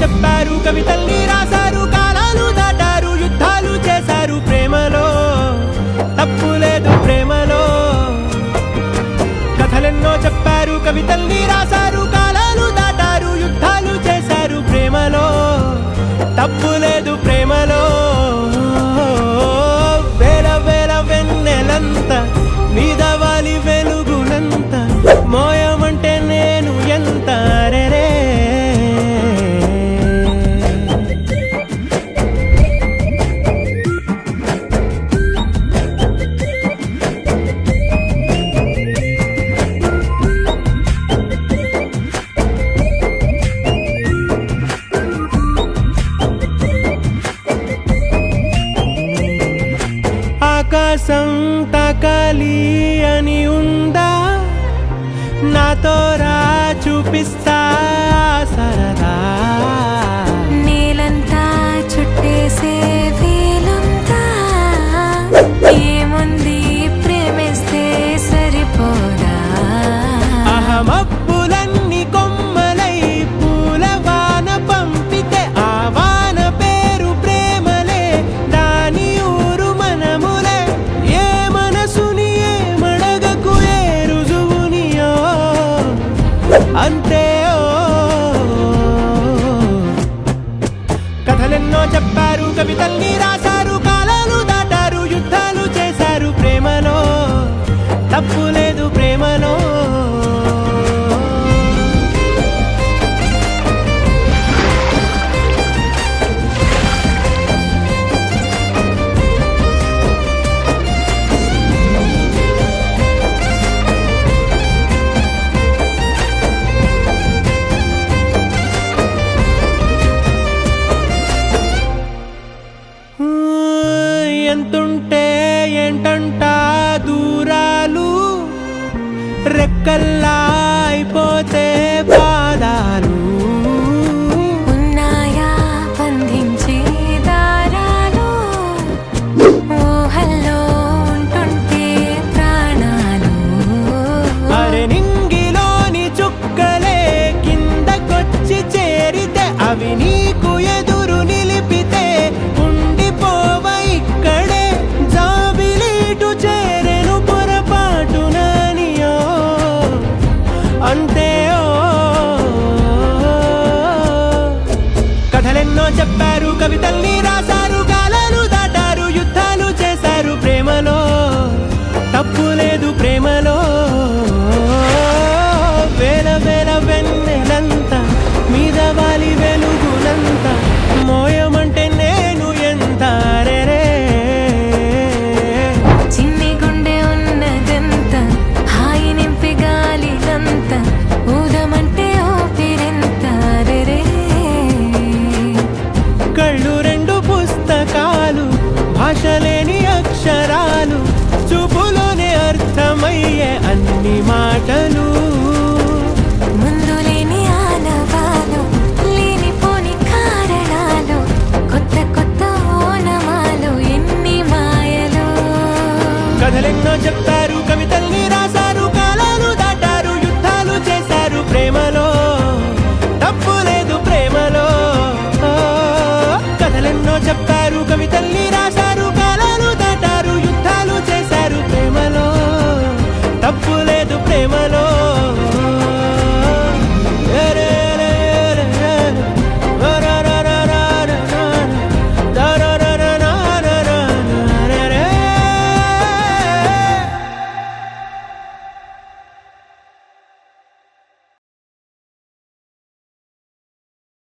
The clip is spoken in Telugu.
చెప్పారు, కవితల్ని రాశారు, కాలాలు దాటారు, యుద్ధాలు చేశారు ప్రేమలో, తప్పు లేదు ప్రేమలో. కథలెన్నో చెప్పారు, కవితల్ని రాశారు, కాలాలు దాటారు, యుద్ధాలు చేశారు ప్రేమలో, తప్పు లేదు ప్రేమలో. వేల వేల వెన్నెలంత మీద వాలి వెలుగునంత మోయమంటే నేను ఎంత రే. ఆకాశం తాకాలి అని ఉందా, నాతో రా చూపిస్తా సరదా. నీలంతా చుట్టేసే వీలుందా, ఏముంది ప్రేమిస్తే సరిపోదా. అహమబ్బులన్నీ కొమ్మలై పూల వాన పంపితే ఆ వాన పేరు ప్రేమలే, దాని ఊరు మనములే. ఏ మనసుని ఏ మడగకు ఏ రుజువునియో అంతే. కథలెన్నో చెప్పారు, కవితల్ని రాశారు, కాలాలు దాటారు, యుద్ధాలు చేశారు ప్రేమలో, తప్పు లేదు ప్రేమలో. ఎంతుంటే ఏంటంట దూరాలు, రెక్కల్లా అయిపోతే పాదాలు. ఉన్నాయా బంధించే దారాలు, ఊహల్లో ఉంటుంటే ప్రాణాలు. అరే నింగిలోని చుక్కలే కిందకొచ్చి చేరితే, అవి నీకు ఎదురు నిలిపితే ఉండిపోవ ఇక్కడే. జాబిలీటు చేరెను పొరపాటు నానియో అంతే. కథలెన్నో చెప్పారు, కవితల్ని రాశారు, కాలాలు దాటారు, యుద్ధాలు చేశారు ప్రేమలో, తప్పు లేదు